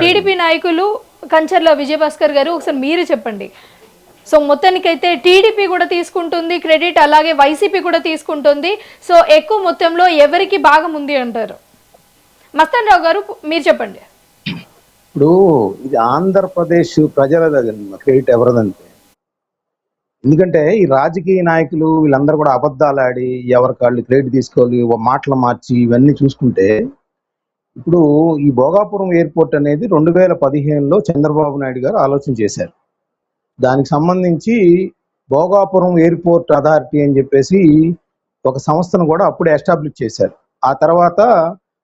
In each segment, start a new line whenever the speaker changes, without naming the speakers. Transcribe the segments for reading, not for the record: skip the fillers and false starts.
TDP నాయకులు కంచర్ల విజయభాస్కర్ గారు ఒకసారి మీరు చెప్పండి. సో మొత్తానికైతే టీడీపీ కూడా తీసుకుంటుంది క్రెడిట్, అలాగే వైసీపీ కూడా తీసుకుంటుంది. సో ఎక్కువ మొత్తంలో ఎవరికి భాగం ఉంది అంటారు? మస్తాన్ రావు గారు మీరు చెప్పండి.
ఇప్పుడు ఇది ఆంధ్రప్రదేశ్ ప్రజల దగ్గర క్రెడిట్ ఎవరిదంటే, ఎందుకంటే ఈ రాజకీయ నాయకులు వీళ్ళందరూ కూడా అబద్ధాలు ఆడి ఎవరికాళ్ళు క్రెడిట్ తీసుకోవాలి, మాటలు మార్చి ఇవన్నీ చూసుకుంటే, ఇప్పుడు ఈ భోగాపురం ఎయిర్పోర్ట్ అనేది 2015లో చంద్రబాబు నాయుడు గారు ఆలోచన చేశారు. దానికి సంబంధించి భోగాపురం ఎయిర్పోర్ట్ అథారిటీ అని చెప్పేసి ఒక సంస్థను కూడా అప్పుడే ఎస్టాబ్లిష్ చేశారు. ఆ తర్వాత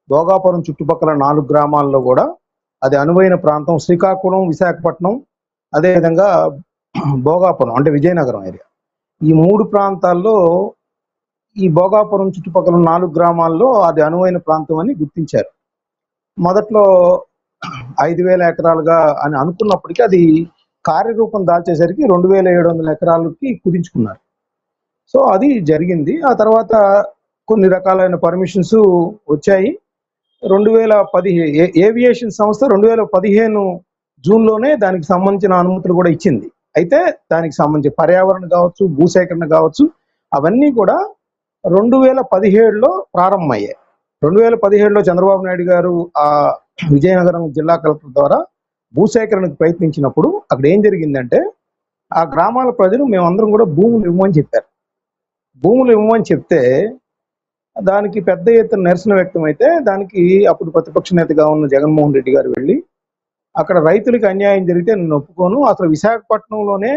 భోగాపురం చుట్టుపక్కల 4 గ్రామాల్లో కూడా అది అనువైన ప్రాంతం శ్రీకాకుళం, విశాఖపట్నం, అదేవిధంగా భోగాపురం అంటే విజయనగరం ఏరియా, ఈ 3 ప్రాంతాల్లో ఈ భోగాపురం చుట్టుపక్కల 4 గ్రామాల్లో అది అనువైన ప్రాంతం అని గుర్తించారు. మొదట్లో 5,000 ఎకరాలుగా అని అనుకున్నప్పటికీ అది కార్యరూపం దాల్చేసరికి 2,700 ఎకరాలకి కుదించుకున్నారు. సో అది జరిగింది. ఆ తర్వాత కొన్ని రకాలైన పర్మిషన్స్ వచ్చాయి. 2015 ఏవియేషన్ సంస్థ 2015 జూన్లోనే దానికి సంబంధించిన అనుమతులు కూడా ఇచ్చింది. అయితే దానికి సంబంధించి పర్యావరణ కావచ్చు, భూసేకరణ కావచ్చు, అవన్నీ కూడా 2017లో ప్రారంభమయ్యాయి. 2017లో చంద్రబాబు నాయుడు గారు ఆ విజయనగరం జిల్లా కలెక్టర్ ద్వారా భూసేకరణకు ప్రయత్నించినప్పుడు అక్కడ ఏం జరిగిందంటే, ఆ గ్రామాల ప్రజలు మేమందరం కూడా భూములు ఇవ్వమని చెప్పారు. భూములు ఇవ్వమని చెప్తే దానికి పెద్ద ఎత్తున నిరసన వ్యక్తం అయితే, దానికి అప్పుడు ప్రతిపక్ష నేతగా ఉన్న జగన్మోహన్ రెడ్డి గారు వెళ్ళి అక్కడ రైతులకి అన్యాయం జరిగితే నేను ఒప్పుకోను, అసలు విశాఖపట్నంలోనే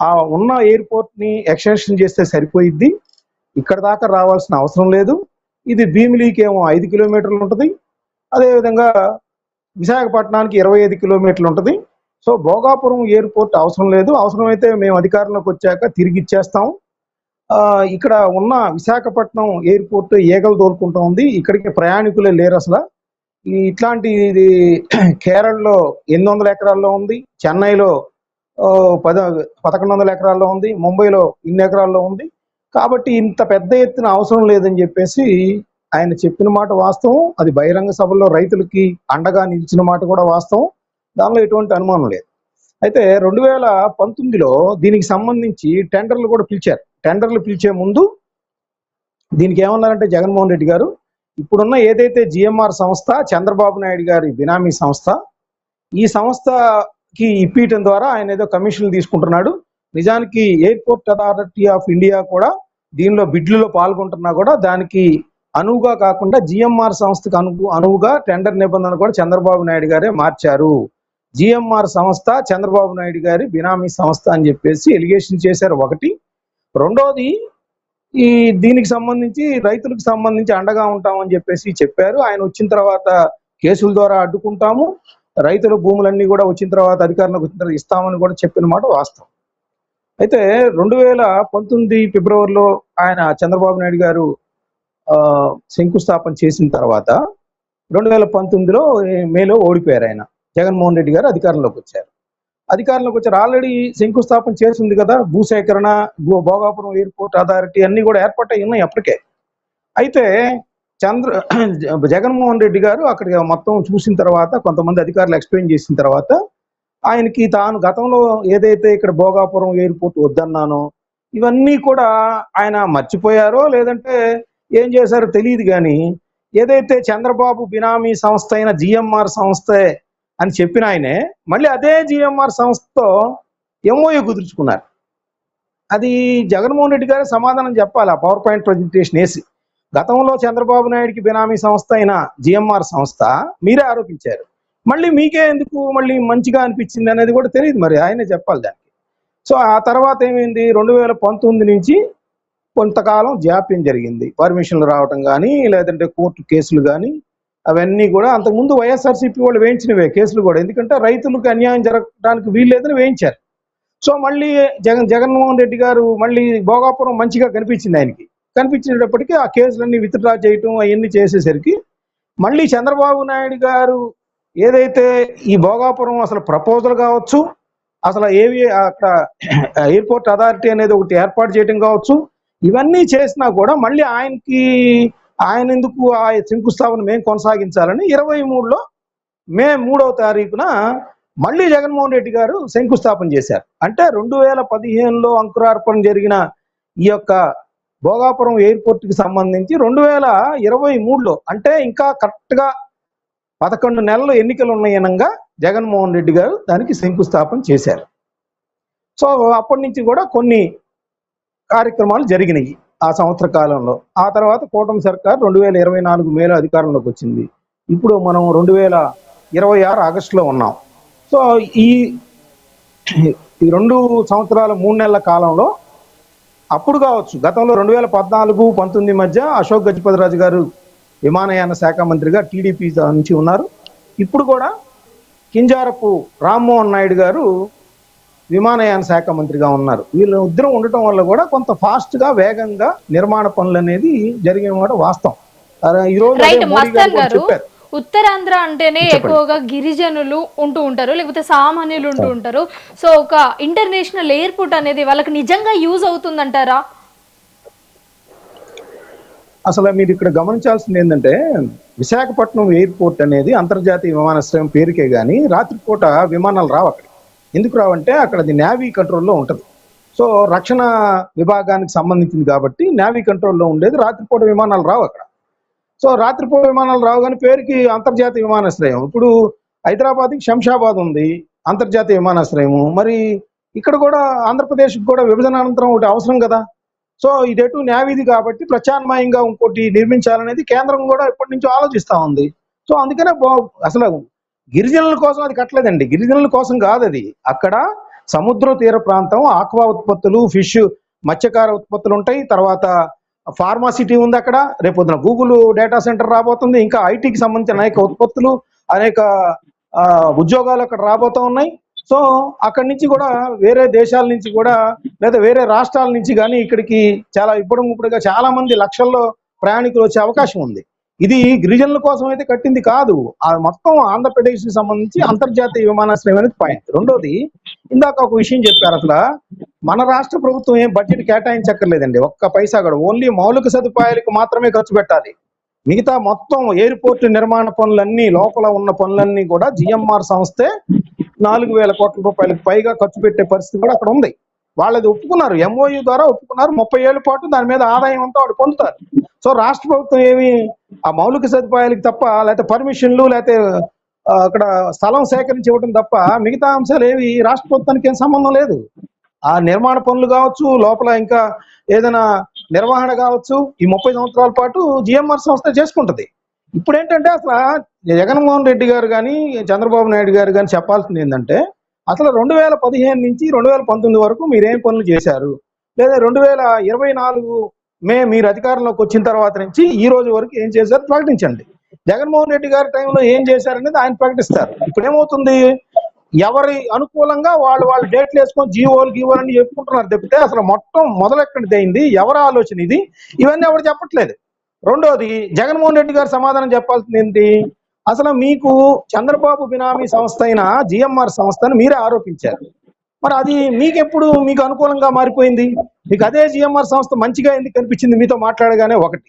ఆ ఉన్న ఎయిర్పోర్ట్ని ఎక్స్టెన్షన్ చేస్తే సరిపోయిద్ది, ఇక్కడ దాకా రావాల్సిన అవసరం లేదు, ఇది భీమిలీకి ఏమో 5 కిలోమీటర్లు ఉంటుంది, అదేవిధంగా విశాఖపట్నానికి 25 కిలోమీటర్లు ఉంటుంది. సో భోగాపురం ఎయిర్పోర్ట్ అవసరం లేదు, అవసరమైతే మేము అధికారంలోకి వచ్చాక తిరిగి ఇచ్చేస్తాం, ఇక్కడ ఉన్న విశాఖపట్నం ఎయిర్పోర్ట్ ఈగలు తోలుకుంటూ ఉంది, ఇక్కడికి ప్రయాణికులే లేరు అసలు. ఇట్లాంటి కేరళలో 800 ఎకరాల్లో ఉంది, చెన్నైలో 1100 ఎకరాల్లో ఉంది, ముంబైలో ఇన్ని ఎకరాల్లో ఉంది, కాబట్టి ఇంత పెద్ద ఎత్తున అవసరం లేదని చెప్పేసి ఆయన చెప్పిన మాట వాస్తవం. అది బహిరంగ సభల్లో రైతులకి అండగా నిలిచిన మాట కూడా వాస్తవం, దానిలో ఎటువంటి అనుమానం లేదు. అయితే 2019లో దీనికి సంబంధించి టెండర్లు కూడా పిలిచారు. టెండర్లు పిలిచే ముందు దీనికి ఏమన్నారంటే జగన్మోహన్ రెడ్డి గారు, ఇప్పుడున్న ఏదైతే జిఎంఆర్ సంస్థ చంద్రబాబు నాయుడు గారి బినామీ సంస్థ, ఈ సంస్థకి ఇప్పించడం ద్వారా ఆయన ఏదో కమిషన్లు తీసుకుంటున్నాడు, నిజానికి ఎయిర్పోర్ట్ అథారిటీ ఆఫ్ ఇండియా కూడా దీనిలో బిడ్లలో పాల్గొంటున్నా కూడా దానికి అనువుగా కాకుండా జిఎంఆర్ సంస్థకు అనువుగా టెండర్ నిబంధనలు కూడా చంద్రబాబు నాయుడు గారే మార్చారు, జిఎంఆర్ సంస్థ చంద్రబాబు నాయుడు గారి బినామీ సంస్థ అని చెప్పేసి ఎలిగేషన్ చేశారు. ఒకటి. రెండోది, ఈ దీనికి సంబంధించి రైతులకు సంబంధించి అండగా ఉంటామని చెప్పేసి చెప్పారు. ఆయన వచ్చిన తర్వాత కేసుల ద్వారా అడ్డుకుంటాము, రైతుల భూములన్నీ కూడా వచ్చిన తర్వాత అధికారంలోకి వచ్చిన తర్వాత ఇస్తామని కూడా చెప్పిన మాట వాస్తవం. అయితే 2019 ఫిబ్రవరిలో ఆయన చంద్రబాబు నాయుడు గారు శంకుస్థాపన చేసిన తర్వాత 2019లో మేలో ఓడిపోయారు ఆయన. జగన్మోహన్ రెడ్డి గారు అధికారంలోకి వచ్చారు. ఆల్రెడీ శంకుస్థాపన చేసింది కదా, భూసేకరణ, భోగాపురం ఎయిర్పోర్ట్ అథారిటీ అన్ని కూడా ఏర్పాటై ఉన్నాయి అప్పటికే. అయితే జగన్మోహన్ రెడ్డి గారు అక్కడికి మొత్తం చూసిన తర్వాత, కొంతమంది అధికారులు ఎక్స్ప్లెయిన్ చేసిన తర్వాత, ఆయనకి తాను గతంలో ఏదైతే ఇక్కడ భోగాపురం ఎయిర్పోర్ట్ వద్దన్నానో ఇవన్నీ కూడా ఆయన మర్చిపోయారో లేదంటే ఏం చేశారో తెలియదు, కానీ ఏదైతే చంద్రబాబు బినామీ సంస్థ అయిన జిఎంఆర్ సంస్థే అని చెప్పిన ఆయనే మళ్ళీ అదే జిఎంఆర్ సంస్థతో ఎంఓయూ కుదుర్చుకున్నారు. అది జగన్మోహన్ రెడ్డి గారే సమాధానం చెప్పాలి. ఆ పవర్ పాయింట్ ప్రజెంటేషన్ వేసి, గతంలో చంద్రబాబు నాయుడికి బినామీ సంస్థ అయిన జిఎంఆర్ సంస్థ మీరే ఆరోపించారు, మళ్ళీ మీకే ఎందుకు మళ్ళీ మంచిగా అనిపించింది అనేది కూడా తెలియదు, మరి ఆయనే చెప్పాలి దానికి. సో ఆ తర్వాత ఏమైంది, 2019 నుంచి కొంతకాలం జాప్యం జరిగింది. పర్మిషన్లు రావటం కానీ, లేదంటే కోర్టు కేసులు కానీ, అవన్నీ కూడా అంతకుముందు వైఎస్ఆర్సీపీ వాళ్ళు వేయించినవే కేసులు కూడా, ఎందుకంటే రైతులకు అన్యాయం జరగడానికి వీల్లేదని వేయించారు. సో మళ్ళీ జగన్మోహన్ రెడ్డి గారు మళ్ళీ భోగాపురం మంచిగా కనిపించింది ఆయనకి, కనిపించేటప్పటికీ ఆ కేసులన్నీ విత్డ్రా చేయటం అవన్నీ చేసేసరికి మళ్ళీ చంద్రబాబు నాయుడు గారు ఏదైతే ఈ భోగాపురం అసలు ప్రపోజల్ కావచ్చు, అసలు అక్కడ ఎయిర్పోర్ట్ అథారిటీ అనేది ఒకటి ఏర్పాటు చేయడం కావచ్చు, ఇవన్నీ చేసినా కూడా మళ్ళీ ఆయన ఎందుకు ఆ శంకుస్థాపన మేము కొనసాగించాలని 23లో మే 3వ తారీఖున మళ్ళీ జగన్మోహన్ రెడ్డి గారు శంకుస్థాపన చేశారు. అంటే 2015లో అంకురార్పణ జరిగిన ఈ యొక్క భోగాపురం ఎయిర్పోర్ట్ కి సంబంధించి 2023లో అంటే ఇంకా కరెక్ట్ గా 11 నెలలు ఎన్నికలు ఉన్నాయనగా జగన్మోహన్ రెడ్డి గారు దానికి శంకుస్థాపన చేశారు. సో అప్పటి నుంచి కూడా కొన్ని కార్యక్రమాలు జరిగినాయి ఆ సంవత్సర కాలంలో. ఆ తర్వాత కూటమి సర్కార్ 2024 మేలో అధికారంలోకి వచ్చింది. ఇప్పుడు మనం 2026 ఆగస్టులో ఉన్నాం. సో ఈ 2 సంవత్సరాల 3 నెలల కాలంలో అప్పుడు కావచ్చు, గతంలో 2014-19 మధ్య అశోక్ గజపతిరాజు గారు విమానయాన శాఖ మంత్రిగా టీడీపీ నుంచి ఉన్నారు. ఇప్పుడు కూడా కింజారపు రామ్మోహన్ నాయుడు గారు విమానయాన శాఖ మంత్రిగా ఉన్నారు. వీళ్ళు ఇద్దరం ఉండటం వల్ల కూడా కొంత ఫాస్ట్ గా వేగంగా నిర్మాణ పనులు అనేది జరిగిన కూడా వాస్తవం. ఈ రోజు
రైట్
మోడీ
మస్తాన్
గారు కూడా
గారు,
చెప్పారు.
ఉత్తరాంధ్ర అంటేనే ఎక్కువగా గిరిజనులు ఉంటూ ఉంటారు, లేకపోతే సామాన్యులు ఉంటూ ఉంటారు. సో ఒక ఇంటర్నేషనల్ ఎయిర్పోర్ట్ అనేది వాళ్ళకి నిజంగా యూజ్ అవుతుందంటారా?
అసలు మీరు ఇక్కడ గమనించాల్సింది ఏంటంటే, విశాఖపట్నం ఎయిర్పోర్ట్ అనేది అంతర్జాతీయ విమానాశ్రయం పేరుకే గానీ రాత్రిపూట విమానాలు రావు అక్కడ. ఎందుకు రావంటే అక్కడ అది నేవీ కంట్రోల్లో ఉంటుంది. సో రక్షణ విభాగానికి సంబంధించింది కాబట్టి నేవీ కంట్రోల్లో ఉండేది. రాత్రిపూట విమానాలు రావు అక్కడ. సో రాత్రిపూట విమానాలు రావు కానీ పేరుకి అంతర్జాతీయ విమానాశ్రయం. ఇప్పుడు హైదరాబాద్కి శంషాబాద్ ఉంది అంతర్జాతీయ విమానాశ్రయము. మరి ఇక్కడ కూడా ఆంధ్రప్రదేశ్కి కూడా విభజన అనంతరం ఒకటి అవసరం కదా. సో ఇదేటు నేవీది కాబట్టి ప్రత్యామ్నాయంగా ఇంకోటి నిర్మించాలనేది కేంద్రం కూడా ఇప్పటి నుంచో ఆలోచిస్తూ ఉంది. సో అందుకనే అసలు గిరిజనుల కోసం అది కట్టలేదండి, గిరిజనుల కోసం కాదు అది. అక్కడ సముద్ర తీర ప్రాంతం, ఆక్వా ఉత్పత్తులు, ఫిష్ మత్స్యకార ఉత్పత్తులు ఉంటాయి. తర్వాత ఫార్మాసిటీ ఉంది అక్కడ. రేపొద్దున గూగుల్ డేటా సెంటర్ రాబోతుంది. ఇంకా ఐటీకి సంబంధించిన అనేక ఉత్పత్తులు, అనేక ఉద్యోగాలు అక్కడ రాబోతూ ఉన్నాయి. సో అక్కడి నుంచి కూడా వేరే దేశాల నుంచి కూడా లేదా వేరే రాష్ట్రాల నుంచి కానీ ఇక్కడికి చాలా ఇప్పుడుగా చాలా మంది లక్షల్లో ప్రయాణికులు వచ్చే అవకాశం ఉంది. ఇది గిరిజనుల కోసం అయితే కట్టింది కాదు, మొత్తం ఆంధ్రప్రదేశ్ కి సంబంధించి అంతర్జాతీయ విమానాశ్రయం అనేది పాయింట్. రెండోది, ఇందాక ఒక విషయం చెప్పారు, అసలు మన రాష్ట్ర ప్రభుత్వం ఏం బడ్జెట్ కేటాయించక్కర్లేదండి, ఒక్క పైసా కూడా. ఓన్లీ మౌలిక సదుపాయాలకు మాత్రమే ఖర్చు పెట్టాలి. మిగతా మొత్తం ఎయిర్పోర్ట్ నిర్మాణ పనులన్నీ, లోపల ఉన్న పనులన్నీ కూడా జిఎంఆర్ సంస్థే 4,000 కోట్ల రూపాయలకు పైగా ఖర్చు పెట్టే పరిస్థితి కూడా అక్కడ ఉంది. వాళ్ళది ఒప్పుకున్నారు, ఎంఓయూ ద్వారా ఒప్పుకున్నారు. 30 ఏళ్ల పాటు దాని మీద ఆదాయం అంతా వాళ్ళు పొందుతారు. సో రాష్ట్ర ప్రభుత్వం ఏమి ఆ మౌలిక సదుపాయాలకు తప్ప, లేకపోతే పర్మిషన్లు, లేకపోతే అక్కడ స్థలం సేకరించి ఇవ్వడం తప్ప మిగతా అంశాలు ఏవి రాష్ట్ర ప్రభుత్వానికి ఏం సంబంధం లేదు. ఆ నిర్మాణ పనులు కావచ్చు, లోపల ఇంకా ఏదైనా నిర్వహణ కావచ్చు, ఈ 30 సంవత్సరాల పాటు జిఎంఆర్ సంస్థ చేసుకుంటది. ఇప్పుడు ఏంటంటే అసలు జగన్మోహన్ రెడ్డి గారు కానీ చంద్రబాబు నాయుడు గారు కానీ చెప్పాల్సింది ఏంటంటే, అసలు 2015 నుంచి 2019 వరకు మీరేం పనులు చేశారు, లేదా 2024 మే మీరు అధికారంలోకి వచ్చిన తర్వాత నుంచి ఈ రోజు వరకు ఏం చేశారు ప్రకటించండి. జగన్మోహన్ రెడ్డి గారి టైంలో ఏం చేశారనేది ఆయన ప్రకటిస్తారు. ఇప్పుడు ఏమవుతుంది, ఎవరి అనుకూలంగా వాళ్ళు డేట్లు వేసుకొని గీవోలు అని చెప్పుకుంటున్నారు తప్పితే అసలు మొదలెక్కడిది అయింది, ఎవరి ఆలోచన ఇది, ఇవన్నీ ఎవరు చెప్పట్లేదు. రెండోది, జగన్మోహన్ రెడ్డి గారు సమాధానం చెప్పాల్సింది ఏంటి, అసలు మీకు చంద్రబాబు బినామీ సంస్థ అయిన జిఎంఆర్ సంస్థను మీరే ఆరోపించారు. మరి అది మీకెప్పుడు మీకు అనుకూలంగా మారిపోయింది? మీకు అదే జిఎంఆర్ సంస్థ మంచిగా ఎందుకు కనిపించింది మీతో మాట్లాడగానే? ఒకటి.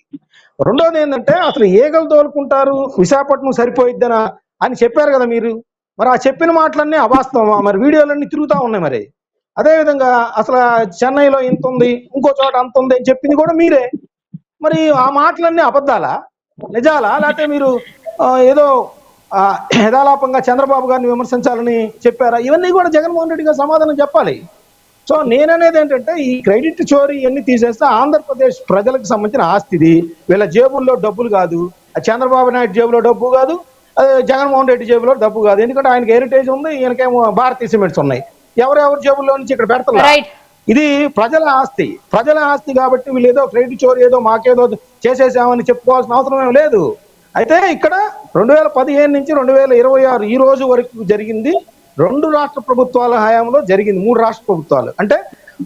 రెండోది ఏంటంటే, అసలు ఏగలు తోలుకుంటారు, విశాఖపట్నం సరిపోయిద్దనా అని చెప్పారు కదా మీరు. మరి ఆ చెప్పిన మాటలన్నీ అవాస్తవమా? మరి వీడియోలన్నీ తిరుగుతూ ఉన్నాయి. మరి అదేవిధంగా అసలు చెన్నైలో ఇంత ఉంది, ఇంకో చోట అంత ఉంది అని చెప్పింది కూడా మీరే. మరి ఆ మాటలన్నీ అబద్ధాలా, నిజాలా? లేకపోతే మీరు ఏదో యథాలాపంగా చంద్రబాబు గారిని విమర్శించాలని చెప్పారా? ఇవన్నీ కూడా జగన్మోహన్ రెడ్డి గారు సమాధానం చెప్పాలి. సో నేననేది ఏంటంటే, ఈ క్రెడిట్ చోరీ ఇవన్నీ తీసేస్తే ఆంధ్రప్రదేశ్ ప్రజలకు సంబంధించిన ఆస్తిది, వీళ్ళ జేబుల్లో డబ్బులు కాదు, చంద్రబాబు నాయుడు జేబులో డబ్బు కాదు, జగన్మోహన్ రెడ్డి జేబులో డబ్బు కాదు. ఎందుకంటే ఆయనకి హెరిటేజ్ ఉంది, ఈయనకేమో భారతీయ సిమెంట్స్ ఉన్నాయి. ఎవరెవరి జేబుల్లో నుంచి ఇక్కడ పెడతారు. ఇది ప్రజల ఆస్తి కాబట్టి వీళ్ళు ఏదో క్రెడిట్ చోరీ ఏదో మాకేదో చేసేసామని చెప్పుకోవాల్సిన అవసరం ఏం లేదు. అయితే ఇక్కడ 2015 నుంచి 2026 ఈ రోజు వరకు జరిగింది 2 రాష్ట్ర ప్రభుత్వాల హయాంలో జరిగింది. 3 రాష్ట్ర ప్రభుత్వాలు అంటే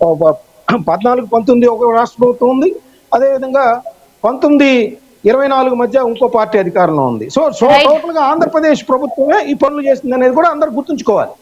14-19 ఒక రాష్ట్ర ప్రభుత్వం ఉంది, అదేవిధంగా 19-24 మధ్య ఇంకో పార్టీ అధికారంలో ఉంది. సో టోటల్ గా ఆంధ్రప్రదేశ్ ప్రభుత్వమే ఈ పనులు చేస్తుంది అనేది కూడా అందరు గుర్తుంచుకోవాలి.